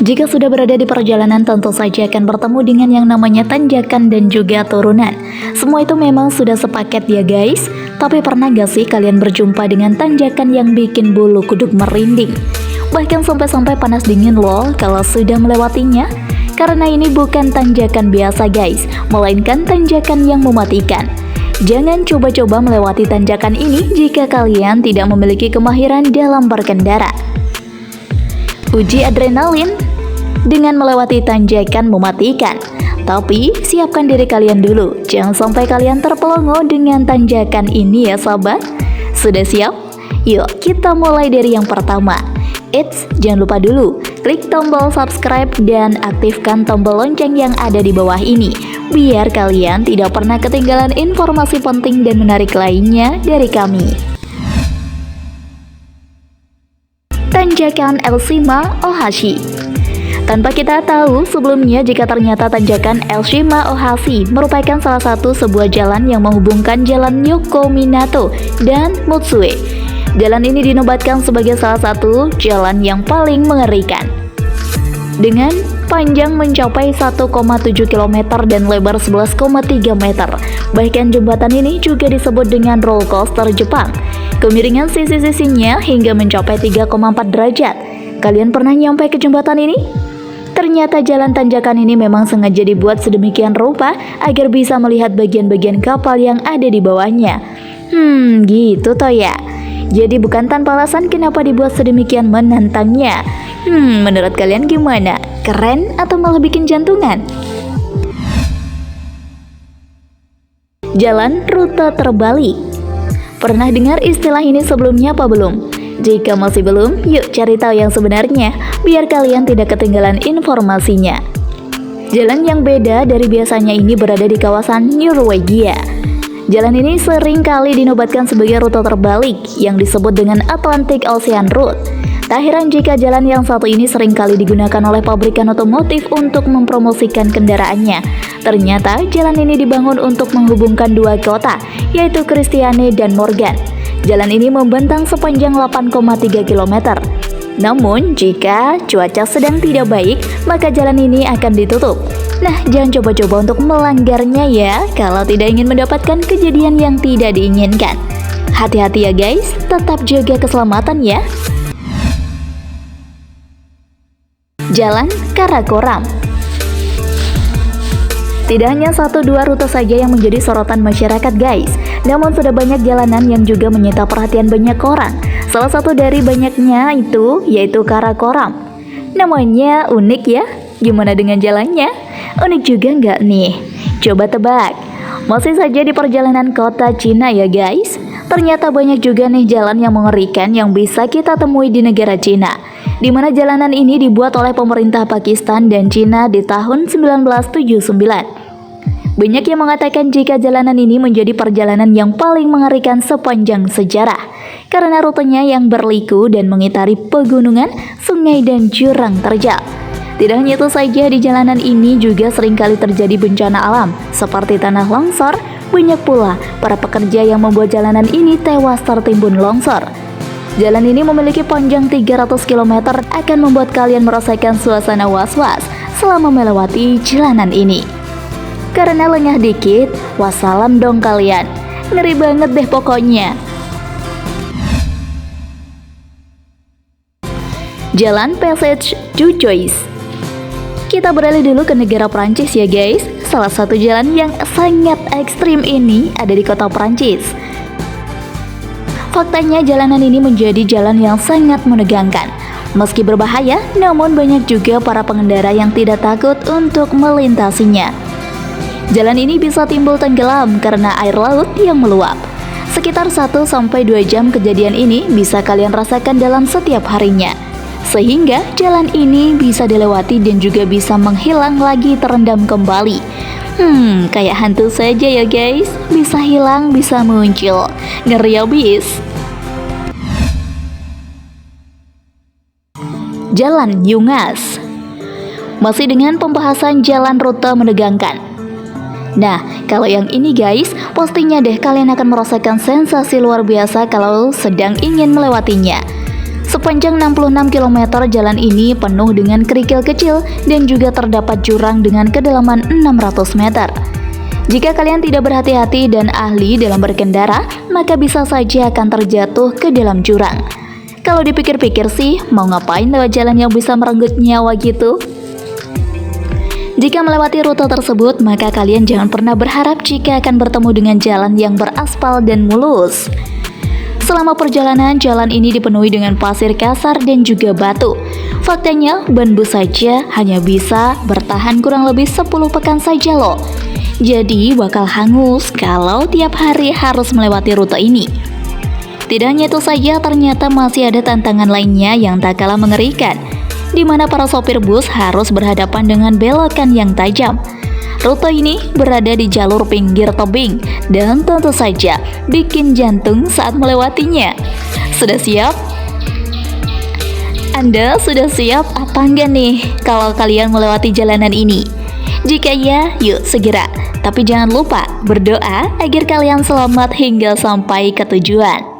Jika sudah berada di perjalanan, tentu saja akan bertemu dengan yang namanya tanjakan dan juga turunan. Semua itu memang sudah sepaket ya guys. Tapi pernah gak sih kalian berjumpa dengan tanjakan yang bikin bulu kuduk merinding? Bahkan sampai-sampai panas dingin loh kalau sudah melewatinya. Karena ini bukan tanjakan biasa guys, melainkan tanjakan yang mematikan. Jangan coba-coba melewati tanjakan ini jika kalian tidak memiliki kemahiran dalam berkendara. Uji adrenalin dengan melewati tanjakan mematikan. Tapi siapkan diri kalian dulu, jangan sampai kalian terpelongo dengan tanjakan ini ya sahabat. Sudah siap? Yuk kita mulai dari yang pertama. Eits, jangan lupa dulu klik tombol subscribe dan aktifkan tombol lonceng yang ada di bawah ini, biar kalian tidak pernah ketinggalan informasi penting dan menarik lainnya dari kami. Tanjakan Elshima Ohashi. Tanpa kita tahu sebelumnya jika ternyata tanjakan Elshima Ohashi merupakan salah satu sebuah jalan yang menghubungkan jalan Yoko Minato dan Mutsue. Jalan ini dinobatkan sebagai salah satu jalan yang paling mengerikan. Dengan panjang mencapai 1,7 km dan lebar 11,3 meter. Bahkan jembatan ini juga disebut dengan roller coaster Jepang. Kemiringan sisi-sisinya hingga mencapai 3,4 derajat. Kalian pernah nyampe ke jembatan ini? Ternyata jalan tanjakan ini memang sengaja dibuat sedemikian rupa agar bisa melihat bagian-bagian kapal yang ada di bawahnya. Gitu toh ya. Jadi bukan tanpa alasan kenapa dibuat sedemikian menantangnya. Menurut kalian gimana? Keren atau malah bikin jantungan? Jalan rute terbalik. Pernah dengar istilah ini sebelumnya apa belum? Jika masih belum, yuk cari tahu yang sebenarnya, biar kalian tidak ketinggalan informasinya. Jalan yang beda dari biasanya ini berada di kawasan Norwegia. Jalan ini sering kali dinobatkan sebagai rute terbalik yang disebut dengan Atlantic Ocean Route. Tak heran jika jalan yang satu ini sering kali digunakan oleh pabrikan otomotif untuk mempromosikan kendaraannya. Ternyata jalan ini dibangun untuk menghubungkan dua kota, yaitu Kristiane dan Morgan. Jalan ini membentang sepanjang 8,3 km. Namun, jika cuaca sedang tidak baik, maka jalan ini akan ditutup. Nah, jangan coba-coba untuk melanggarnya ya, kalau tidak ingin mendapatkan kejadian yang tidak diinginkan. Hati-hati ya guys, tetap jaga keselamatan ya. Jalan Karakoram. Tidak hanya 1-2 rute saja yang menjadi sorotan masyarakat guys, namun sudah banyak jalanan yang juga menyita perhatian banyak orang. Salah satu dari banyaknya itu yaitu Karakoram. Namanya unik ya, gimana dengan jalannya? Unik juga nggak nih? Coba tebak. Masih saja di perjalanan kota Cina ya guys. Ternyata banyak juga nih jalan yang mengerikan yang bisa kita temui di negara Cina, di mana jalanan ini dibuat oleh pemerintah Pakistan dan Cina di tahun 1979. Banyak yang mengatakan jika jalanan ini menjadi perjalanan yang paling mengerikan sepanjang sejarah, karena rutenya yang berliku dan mengitari pegunungan, sungai dan jurang terjal. Tidak hanya itu saja, di jalanan ini juga seringkali terjadi bencana alam, seperti tanah longsor. Banyak pula para pekerja yang membuat jalanan ini tewas tertimbun longsor. Jalan ini memiliki panjang 300 km, akan membuat kalian merasakan suasana was-was selama melewati jalanan ini. Karena lengah dikit, wassalam dong kalian. Ngeri banget deh pokoknya. Jalan Passage du Joyce. Kita beralih dulu ke negara Prancis ya guys. Salah satu jalan yang sangat ekstrim ini ada di kota Prancis. Faktanya jalanan ini menjadi jalan yang sangat menegangkan. Meski berbahaya, namun banyak juga para pengendara yang tidak takut untuk melintasinya. Jalan ini bisa timbul tenggelam karena air laut yang meluap. Sekitar 1-2 jam kejadian ini bisa kalian rasakan dalam setiap harinya. Sehingga jalan ini bisa dilewati dan juga bisa menghilang lagi terendam kembali. Kayak hantu saja ya guys. Bisa hilang, bisa muncul. Ngeri abis. Jalan Yungas. Masih dengan pembahasan jalan rute menegangkan. Nah, kalau yang ini guys, pastinya deh kalian akan merasakan sensasi luar biasa kalau sedang ingin melewatinya. Sepanjang 66 km jalan ini penuh dengan kerikil kecil dan juga terdapat jurang dengan kedalaman 600 meter. Jika kalian tidak berhati-hati dan ahli dalam berkendara, maka bisa saja akan terjatuh ke dalam jurang. Kalau dipikir-pikir sih, mau ngapain lewat jalan yang bisa merenggut nyawa gitu? Jika melewati rute tersebut, maka kalian jangan pernah berharap jika akan bertemu dengan jalan yang beraspal dan mulus. Selama perjalanan, jalan ini dipenuhi dengan pasir kasar dan juga batu. Faktanya, ban bus saja hanya bisa bertahan kurang lebih 10 pekan saja loh. Jadi bakal hangus kalau tiap hari harus melewati rute ini. Tidak hanya itu saja, ternyata masih ada tantangan lainnya yang tak kalah mengerikan, di mana para sopir bus harus berhadapan dengan belokan yang tajam. Rute ini berada di jalur pinggir tebing dan tentu saja bikin jantung saat melewatinya. Sudah siap? Anda sudah siap apa enggak nih kalau kalian melewati jalanan ini? Jika iya, yuk segera. Tapi jangan lupa berdoa agar kalian selamat hingga sampai ke tujuan.